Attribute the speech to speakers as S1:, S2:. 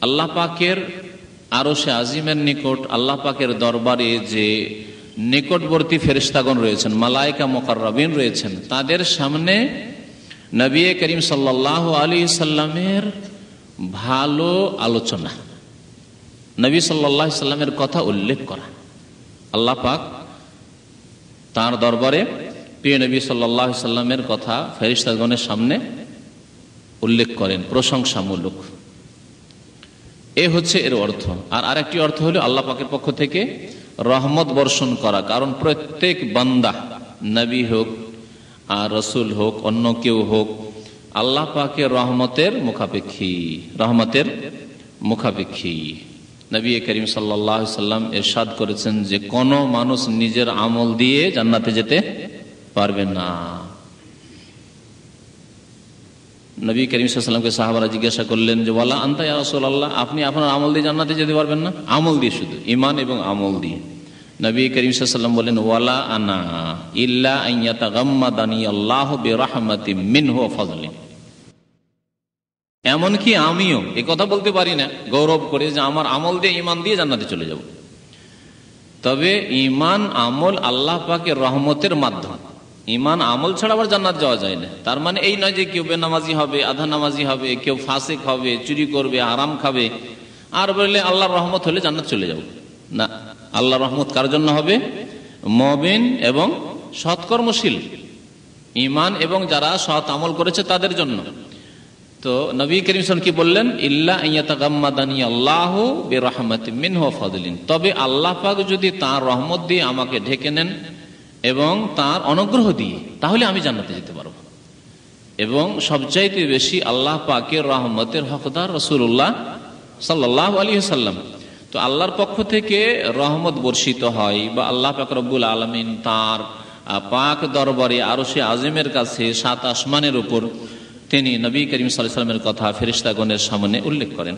S1: আল্লাহ পাকের আরশে আজিমের নিকট, আল্লাহ পাকের দরবারে যে নিকটবর্তী ফেরেশতাগণ রয়েছেন, মালায়েকা মুকাররাবিন রয়েছেন, তাদের সামনে নবী করিম সাল্লাল্লাহু আলাইহি সাল্লামের ভালো আলোচনা, নবী সাল্লাল্লাহু আলাইহি সাল্লামের কথা উল্লেখ করা। আল্লাহ পাক তার দরবারে প্রিয় নবী সাল্লাল্লাহু আলাইহি সাল্লামের কথা ফেরেশতাগণের সামনে উল্লেখ করেন, প্রশংসামূলক। এ হচ্ছে এর অর্থ। আর আরেকটি অর্থ হলো আল্লাহ পাকের পক্ষ থেকে রহমত বর্ষণ করা। কারণ প্রত্যেক বান্দা, নবী হোক আর রসুল হোক, অন্য কেউ হোক, আল্লাহ পাকের রহমতের মুখাপেক্ষী। নবী করিম সাল্লাল্লাহু আলাইহি সাল্লাম ইরশাদ করেছেন যে কোন মানুষ নিজের আমল দিয়ে জান্নাতে যেতে পারবে না। নবী করিম সাল্লাল্লাহু আলাইহি ওয়াসাল্লামকে সাহাবারা জিজ্ঞাসা করলেন যে ওয়ালা আনতা ইয়া রাসূলুল্লাহ, আপনি আপনার আমল দিয়ে জান্নাতে যেতে পারবেন না? আমল দিয়ে, শুধু ঈমান এবং আমল দিয়ে। নবী করিম সাল্লাল্লাহু আলাইহি ওয়াসাল্লাম বলেন ওয়ালা আনা ইল্লা আন ইয়াতাগাম্মাদানি আল্লাহু বিরাহমাতিন মিনহু ওয়া ফাযলিন। এমনকি আমিও এই কথা বলতে পারি না গৌরব করে যে আমার আমল দিয়ে, ঈমান দিয়ে জান্নাতে চলে যাব। তবে ঈমান আমল আল্লাহ পাকের রহমতের মাধ্যম। ঈমান আমল ছাড়া আবার জান্নাত যাওয়া যায় না। তার মানে এই নয় যে কেউ বেনামাজি হবে, আধা নামাজি হবে, কেউ ফাসিক হবে, চুরি করবে, হারাম খাবে, আর বললে আল্লাহর রহমত হলে জান্নাত চলে যাব না। আল্লাহর রহমত কার জন্য হবে? মুমিন এবং সৎকর্মশীল, ঈমান এবং যারা সৎ আমল করেছে তাদের জন্য। তো নবী করিম সাল্লাল্লাহু আলাইহি ওয়াসাল্লাম কি বললেন? ইল্লা আন ইয়াতাগাম্মাদানি আল্লাহু বিরাহমাতিন মিনহু ওয়া ফাযলিন। তবে আল্লাহ পাক যদি তার রহমত দিয়ে আমাকে ঢেকে নেন এবং তার অনুগ্রহ দিয়ে, তাহলে আমি জান্নাতে যেতে পারবো। এবং সবচাইতে বেশি আল্লাহ পাকের রহমতের হকদার রাসূলুল্লাহ সাল্লাল্লাহু আলাইহি ওয়াসাল্লাম। তো আল্লাহর পক্ষ থেকে রহমত বর্ষিত হয়, বা আল্লাহ পাক রব্বুল আলামিন তার পাক দরবারে আরশে আজিমের কাছে 7 আসমানের উপর তিনি নবী করিম সাল্লাল্লাহু আলাইহি ওয়াসাল্লামের কথা ফেরেশতাগণের সামনে উল্লেখ করেন।